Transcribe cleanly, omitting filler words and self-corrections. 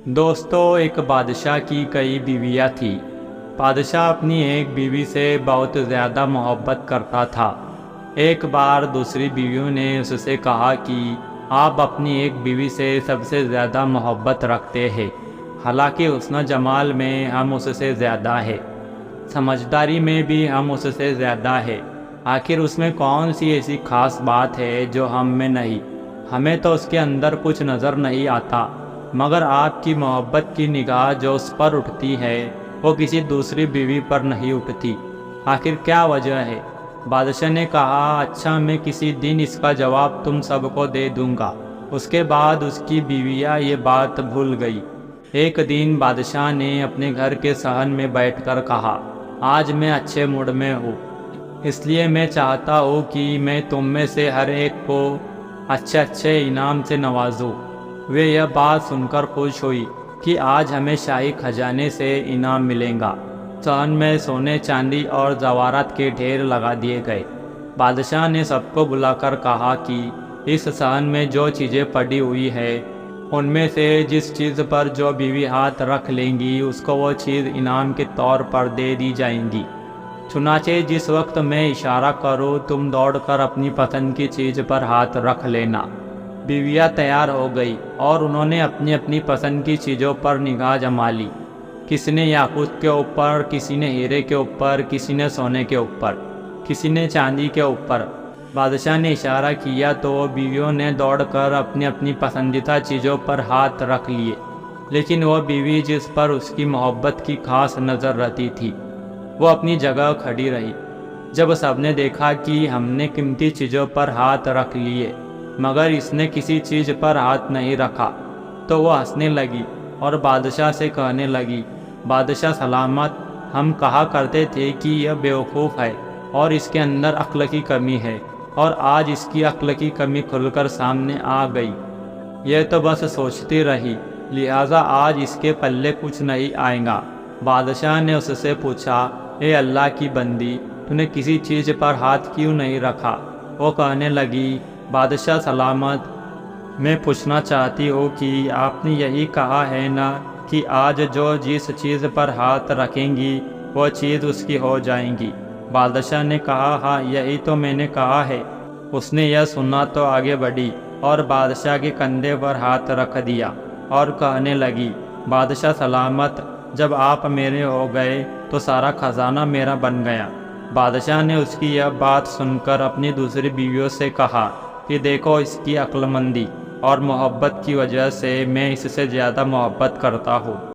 دوستو، ایک بادشاہ کی کئی بیویاں تھیں۔ بادشاہ اپنی ایک بیوی سے بہت زیادہ محبت کرتا تھا۔ ایک بار دوسری بیویوں نے اس سے کہا کہ آپ اپنی ایک بیوی سے سب سے زیادہ محبت رکھتے ہیں، حالانکہ حسن جمال میں ہم اس سے زیادہ ہے، سمجھداری میں بھی ہم اس سے زیادہ ہے۔ آخر اس میں کون سی ایسی خاص بات ہے جو ہم میں نہیں؟ ہمیں تو اس کے اندر کچھ نظر نہیں آتا، مگر آپ کی محبت کی نگاہ جو اس پر اٹھتی ہے وہ کسی دوسری بیوی پر نہیں اٹھتی۔ آخر کیا وجہ ہے؟ بادشاہ نے کہا، اچھا میں کسی دن اس کا جواب تم سب کو دے دوں گا۔ اس کے بعد اس کی بیویاں یہ بات بھول گئی۔ ایک دن بادشاہ نے اپنے گھر کے صحن میں بیٹھ کر کہا، آج میں اچھے موڈ میں ہوں، اس لیے میں چاہتا ہوں کہ میں تم میں سے ہر ایک کو اچھے انعام سے نوازوں۔ وہ یہ بات سن کر خوش ہوئی کہ آج ہمیں شاہی خزانے سے انعام ملے گا۔ صحن میں سونے چاندی اور زیورات کے ڈھیر لگا دیے گئے۔ بادشاہ نے سب کو بلا کر کہا کہ اس صحن میں جو چیزیں پڑی ہوئی ہے ان میں سے جس چیز پر جو بیوی ہاتھ رکھ لیں گی اس کو وہ چیز انعام کے طور پر دے دی جائیں گی۔ چنانچہ جس وقت میں اشارہ کروں تم دوڑ کر اپنی پسند کی چیز پر ہاتھ رکھ لینا۔ بیویاں تیار ہو گئی اور انہوں نے اپنی اپنی پسند کی چیزوں پر نگاہ جما لی۔ کسی نے یاقوت کے اوپر، کسی نے ہیرے کے اوپر، کسی نے سونے کے اوپر، کسی نے چاندی کے اوپر۔ بادشاہ نے اشارہ کیا تو بیویوں نے دوڑ کر اپنی اپنی پسندیدہ چیزوں پر ہاتھ رکھ لیے، لیکن وہ بیوی جس پر اس کی محبت کی خاص نظر رہتی تھی وہ اپنی جگہ کھڑی رہی۔ جب سب نے دیکھا کہ ہم نے قیمتی چیزوں پر ہاتھ رکھ لیے مگر اس نے کسی چیز پر ہاتھ نہیں رکھا تو وہ ہنسنے لگی اور بادشاہ سے کہنے لگی، بادشاہ سلامت، ہم کہا کرتے تھے کہ یہ بیوقوف ہے اور اس کے اندر عقل کی کمی ہے، اور آج اس کی عقل کی کمی کھل کر سامنے آ گئی۔ یہ تو بس سوچتی رہی، لہٰذا آج اس کے پلے کچھ نہیں آئے گا۔ بادشاہ نے اس سے پوچھا، اے اللہ کی بندی، تو نے کسی چیز پر ہاتھ کیوں نہیں رکھا؟ وہ کہنے لگی، بادشاہ سلامت، میں پوچھنا چاہتی ہوں کہ آپ نے یہی کہا ہے نا کہ آج جو جس چیز پر ہاتھ رکھیں گی وہ چیز اس کی ہو جائیں گی؟ بادشاہ نے کہا، ہاں یہی تو میں نے کہا ہے۔ اس نے یہ سنا تو آگے بڑھی اور بادشاہ کے کندھے پر ہاتھ رکھ دیا اور کہنے لگی، بادشاہ سلامت، جب آپ میرے ہو گئے تو سارا خزانہ میرا بن گیا۔ بادشاہ نے اس کی یہ بات سن کر اپنی دوسری بیویوں سے کہا کہ دیکھو، اس کی عقل مندی اور محبت کی وجہ سے میں اس سے زیادہ محبت کرتا ہوں۔